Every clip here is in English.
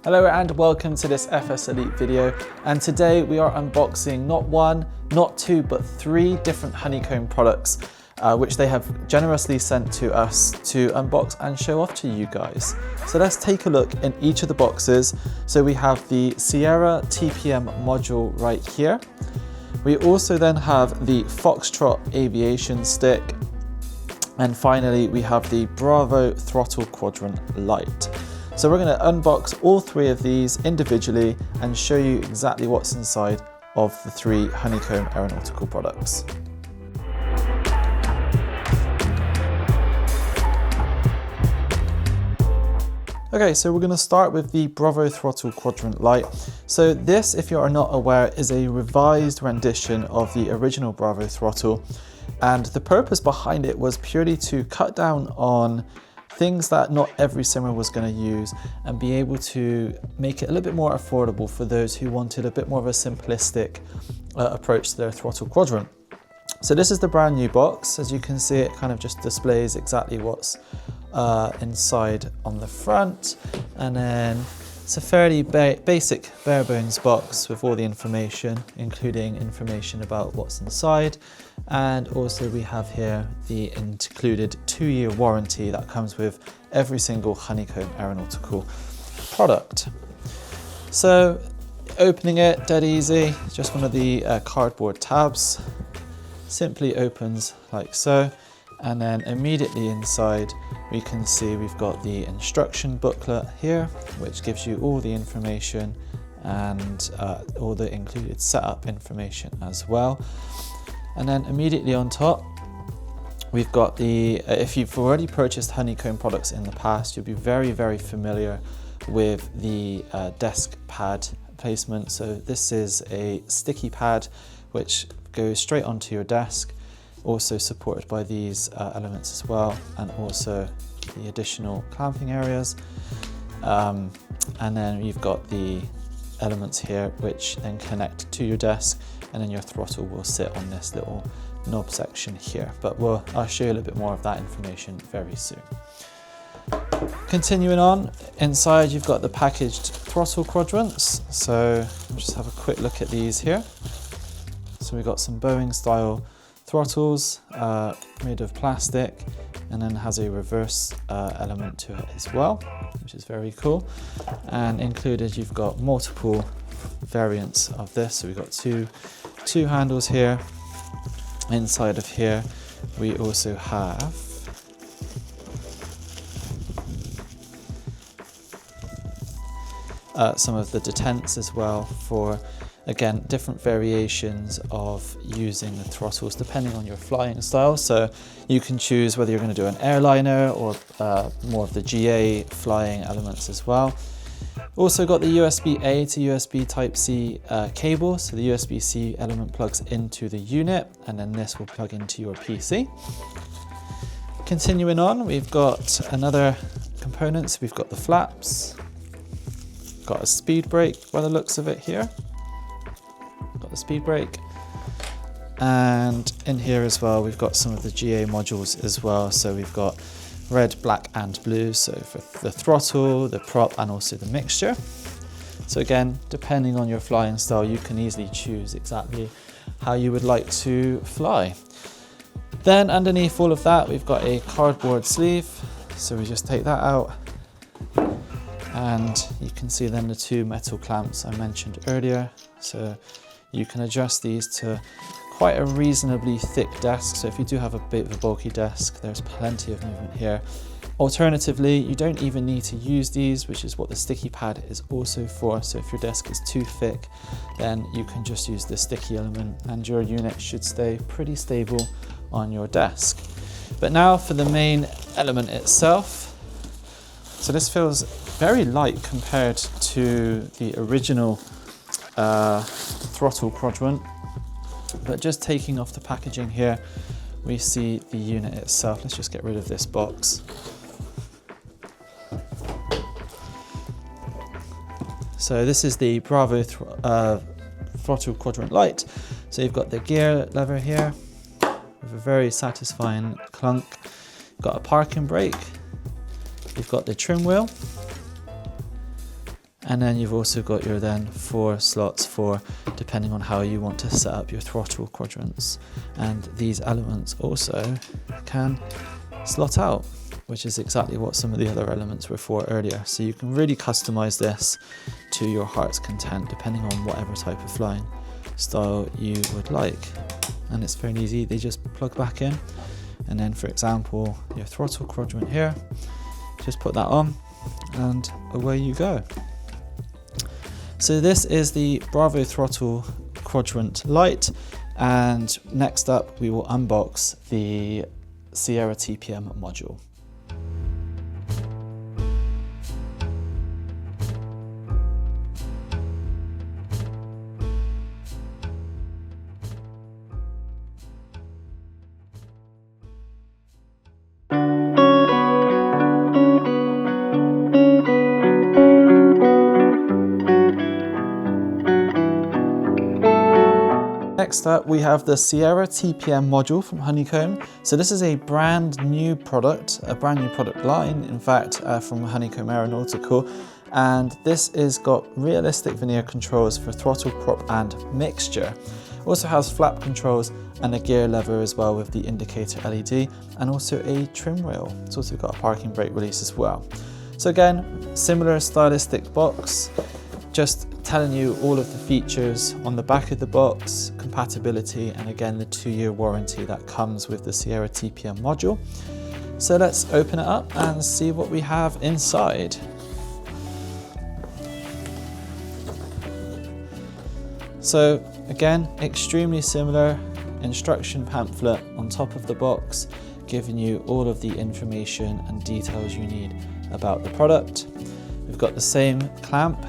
Hello and welcome to this FSElite video, and today we are unboxing not one, not two, but three different Honeycomb products which they have generously sent to us to unbox and show off to you guys. So let's take a look in each of the boxes. So we have the Sierra TPM Module right here. We also then have the Foxtrot Aviation Stick, and finally we have the Bravo Quadrant Lite. So we're going to unbox all three of these individually and show you exactly what's inside of the three Honeycomb Aeronautical products. Okay, so we're going to start with the Bravo Quadrant Lite. So this, if you are not aware, is a revised rendition of the original Bravo throttle, and the purpose behind it was purely to cut down on things that not every simmer was going to use and be able to make it a little bit more affordable for those who wanted a bit more of a simplistic approach to their throttle quadrant. So this is the brand new box. As you can see, it kind of just displays exactly what's inside on the front, and then it's a fairly basic bare bones box with all the information, including information about what's inside. And also we have here the included 2-year warranty that comes with every single Honeycomb Aeronautical product. So opening it, dead easy, just one of the cardboard tabs. Simply opens like so, and then immediately inside we can see we've got the instruction booklet here, which gives you all the information and all the included setup information as well. And then immediately on top, we've got the, if you've already purchased Honeycomb products in the past, you'll be very familiar with the desk pad placement. So this is a sticky pad which goes straight onto your desk, also supported by these elements as well, and also the additional clamping areas. And then you've got the elements here which then connect to your desk, and then your throttle will sit on this little knob section here. But I'll show you a little bit more of that information very soon. Continuing on, inside you've got the packaged throttle quadrants. So we'll just have a quick look at these here. So we've got some Boeing style throttles made of plastic, and then has a reverse element to it as well, which is very cool. And included you've got multiple variants of this. So we've got two handles here. Inside of here we also have some of the detents as well, for again different variations of using the throttles depending on your flying style. So you can choose whether you're going to do an airliner or more of the GA flying elements as well. Also got the USB-A to USB Type-C cable, so the USB-C element plugs into the unit, and then this will plug into your PC. Continuing on, we've got another components. We've got the flaps, got a speed brake by the looks of it here, got the speed brake, and in here as well we've got some of the GA modules as well. So we've got red, black and blue, so for the throttle, the prop and also the mixture. So again, depending on your flying style, you can easily choose exactly how you would like to fly. Then underneath all of that we've got a cardboard sleeve, so we just take that out, and you can see then the two metal clamps I mentioned earlier. So you can adjust these to quite a reasonably thick desk. So if you do have a bit of a bulky desk, there's plenty of movement here. Alternatively, you don't even need to use these, which is what the sticky pad is also for. So if your desk is too thick, then you can just use the sticky element and your unit should stay pretty stable on your desk. But now for the main element itself. So this feels very light compared to the original throttle quadrant. But just taking off the packaging here, we see the unit itself. Let's just get rid of this box. So this is the Bravo Throttle Quadrant Lite. So you've got the gear lever here with a very satisfying clunk. You've got a parking brake. You've got the trim wheel. And then you've also got your then 4 slots for depending on how you want to set up your throttle quadrants. And these elements also can slot out, which is exactly what some of the other elements were for earlier. So you can really customize this to your heart's content, depending on whatever type of flying style you would like. And it's fairly easy, they just plug back in. And then for example, your throttle quadrant here, just put that on and away you go. So this is the Bravo Throttle Quadrant Lite, and next up we will unbox the Sierra TPM Module. Next up, we have the Sierra TPM Module from Honeycomb. So this is a brand new product line, in fact, from Honeycomb Aeronautical. And this is got realistic vernier controls for throttle, prop and mixture. Also has flap controls and a gear lever as well with the indicator LED, and also a trim rail. It's also got a parking brake release as well. So again, similar stylistic box, just telling you all of the features on the back of the box, compatibility, and again the 2-year warranty that comes with the Sierra TPM module. So let's open it up and see what we have inside. So again, extremely similar instruction pamphlet on top of the box, giving you all of the information and details you need about the product. We've got the same clamp,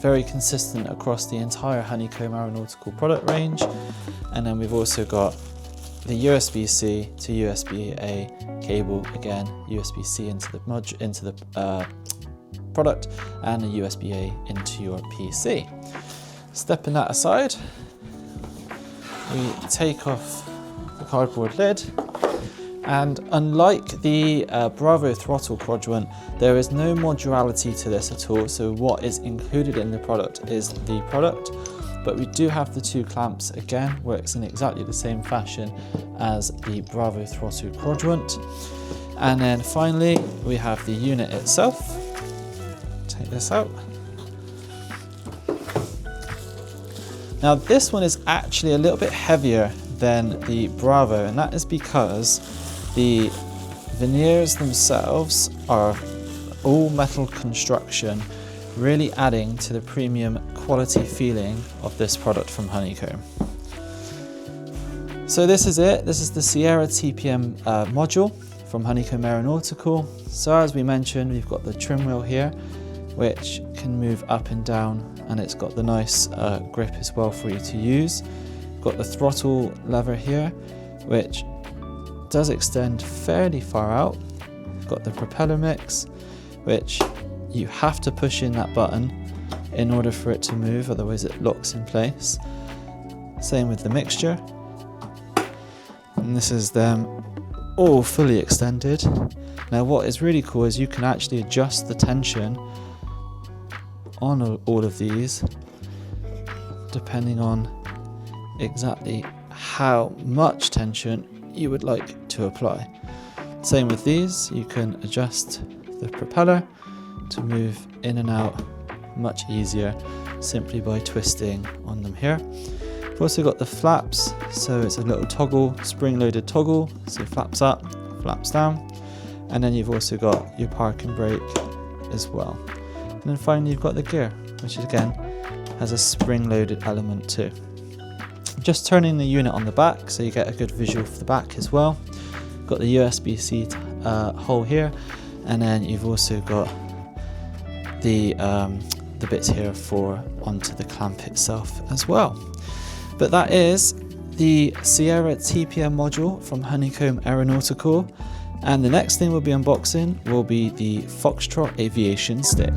very consistent across the entire Honeycomb Aeronautical product range. And then we've also got the USB-C to USB-A cable, again USB-C into the product, and a USB-A into your PC. Stepping that aside, we take off the cardboard lid. And unlike the Bravo Throttle Quadrant, there is no modularity to this at all. So what is included in the product is the product, but we do have the 2 clamps. Again, works in exactly the same fashion as the Bravo Throttle Quadrant. And then finally, we have the unit itself. Take this out. Now this one is actually a little bit heavier than the Bravo, and that is because the veneers themselves are all metal construction, really adding to the premium quality feeling of this product from Honeycomb. So this is it. This is the Sierra TPM module from Honeycomb Aeronautical. So as we mentioned, we've got the trim wheel here, which can move up and down, and it's got the nice grip as well for you to use. We've got the throttle lever here, which does extend fairly far out. We've got the propeller mix, which you have to push in that button in order for it to move, otherwise it locks in place. Same with the mixture. And this is them all fully extended. Now what is really cool is you can actually adjust the tension on all of these depending on exactly how much tension you would like to apply. Same with these, you can adjust the propeller to move in and out much easier simply by twisting on them here. We've also got the flaps, so it's a little toggle, spring-loaded toggle, so flaps up, flaps down, and then you've also got your parking brake as well. And then finally you've got the gear, which again has a spring-loaded element too. Just turning the unit on the back so you get a good visual for the back as well. Got the USB-C hole here, and then you've also got the bits here for onto the clamp itself as well. But that is the Sierra TPM module from Honeycomb Aeronautical, and the next thing we'll be unboxing will be the Foxtrot Aviation Stick.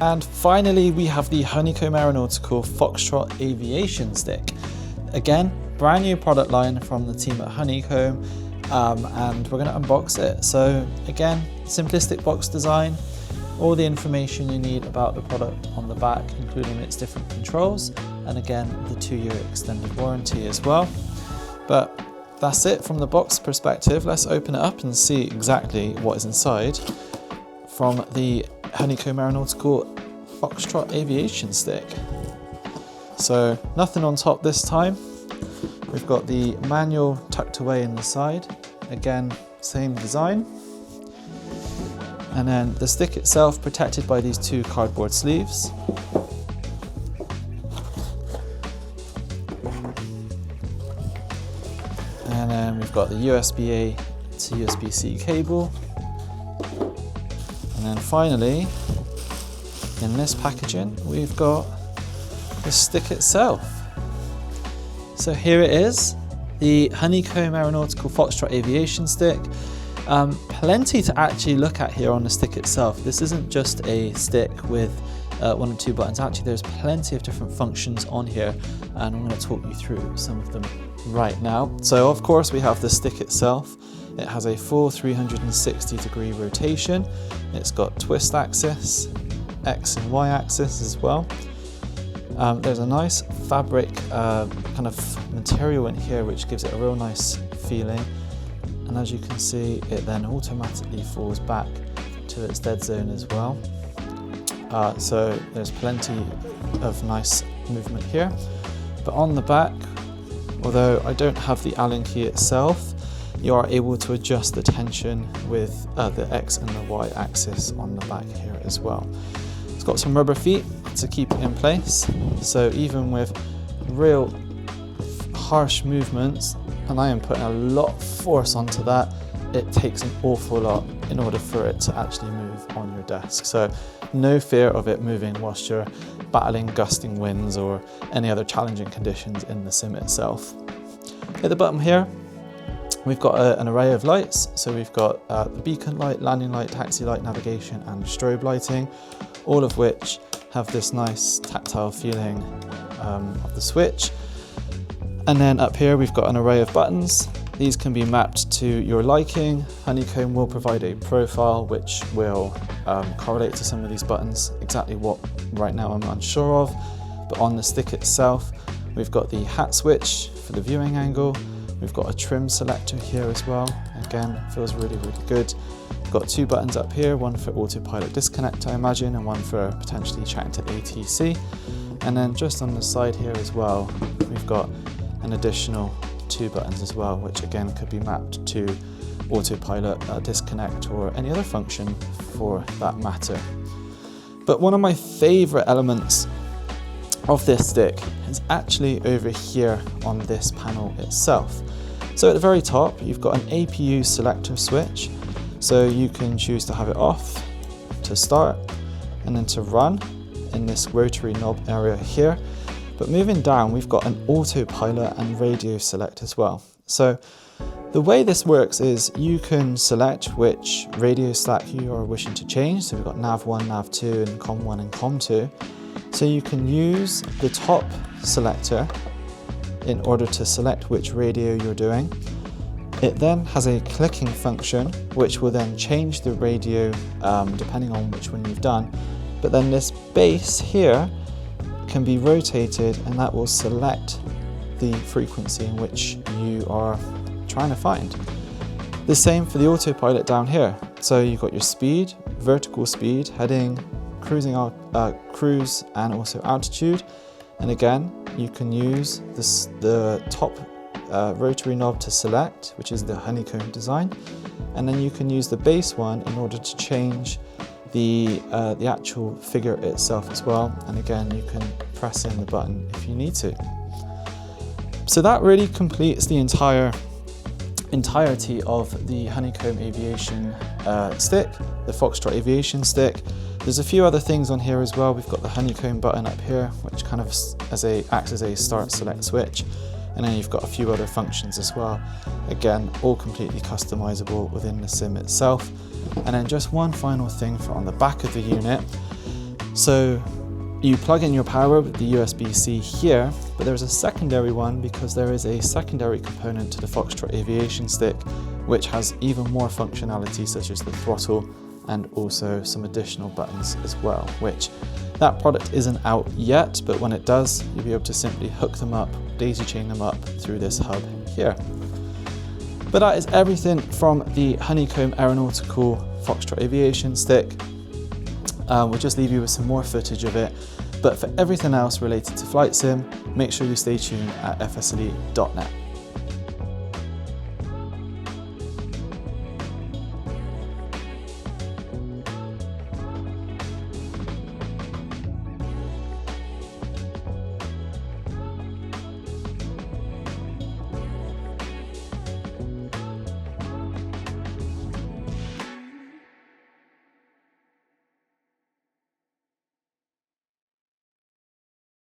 And finally, we have the Honeycomb Aeronautical Foxtrot Aviation Stick. Again, brand new product line from the team at Honeycomb, and we're going to unbox it. So again, simplistic box design, all the information you need about the product on the back, including its different controls, and again, the 2-year extended warranty as well. But that's it from the box perspective. Let's open it up and see exactly what is inside from the Honeycomb Aeronautical Foxtrot Aviation Stick. So nothing on top this time. We've got the manual tucked away in the side. Again, same design. And then the stick itself protected by these 2 cardboard sleeves. And then we've got the USB-A to USB-C cable. And then finally, in this packaging, we've got the stick itself. So here it is, the Honeycomb Aeronautical Foxtrot Aviation Stick. Plenty to actually look at here on the stick itself. This isn't just a stick with 1 or 2 buttons. Actually, there's plenty of different functions on here, and I'm going to talk you through some of them right now. So of course, we have the stick itself. It has a full 360-degree rotation. It's got twist axis, X and Y axis as well. There's a nice fabric kind of material in here which gives it a real nice feeling, and as you can see, it then automatically falls back to its dead zone as well. So there's plenty of nice movement here. But on the back, although I don't have the Allen key itself, you are able to adjust the tension with the X and the Y axis on the back here as well. It's got some rubber feet to keep it in place, so even with real harsh movements, and I am putting a lot of force onto that, it takes an awful lot in order for it to actually move on your desk. So no fear of it moving whilst you're battling gusting winds or any other challenging conditions in the sim itself. At the bottom here, we've got an array of lights. So we've got the beacon light, landing light, taxi light, navigation, and strobe lighting, all of which have this nice tactile feeling of the switch. And then up here, we've got an array of buttons. These can be mapped to your liking. Honeycomb will provide a profile which will correlate to some of these buttons. Exactly what right now I'm unsure of, but on the stick itself, we've got the hat switch for the viewing angle. We've got a trim selector here as well. Again, feels really, really good. We've got 2 buttons up here, one for autopilot disconnect, I imagine, and one for potentially chatting to ATC. And then just on the side here as well, we've got an additional 2 buttons as well, which again could be mapped to autopilot disconnect or any other function for that matter. But one of my favorite elements of this stick is actually over here on this panel itself. So at the very top, you've got an APU selector switch. So you can choose to have it off to start and then to run in this rotary knob area here. But moving down, we've got an autopilot and radio select as well. So the way this works is you can select which radio stack you are wishing to change. So we've got nav1, nav2, and com1 and com2. So you can use the top selector in order to select which radio you're doing. It then has a clicking function which will then change the radio depending on which one you've done. But then this base here can be rotated, and that will select the frequency in which you are trying to find. The same for the autopilot down here. So you've got your speed, vertical speed, heading, cruising out, cruise, and also altitude. And again, you can use the top rotary knob to select, which is the Honeycomb design, and then you can use the base one in order to change the actual figure itself as well. And again, you can press in the button if you need to. So that really completes the entirety of the Honeycomb Aviation Stick, the Foxtrot Aviation Stick. There's a few other things on here as well. We've got the Honeycomb button up here, which kind of acts as a start select switch. And then you've got a few other functions as well. Again, all completely customizable within the sim itself. And then just one final thing for on the back of the unit. So you plug in your power with the USB-C here, but there's a secondary one because there is a secondary component to the Foxtrot Aviation Stick which has even more functionality, such as the throttle and also some additional buttons as well, which that product isn't out yet, but when it does, you'll be able to simply hook them up, daisy chain them up through this hub here. But that is everything from the Honeycomb Aeronautical Foxtrot Aviation Stick. We'll just leave you with some more footage of it. But for everything else related to flight sim, make sure you stay tuned at FSElite.net.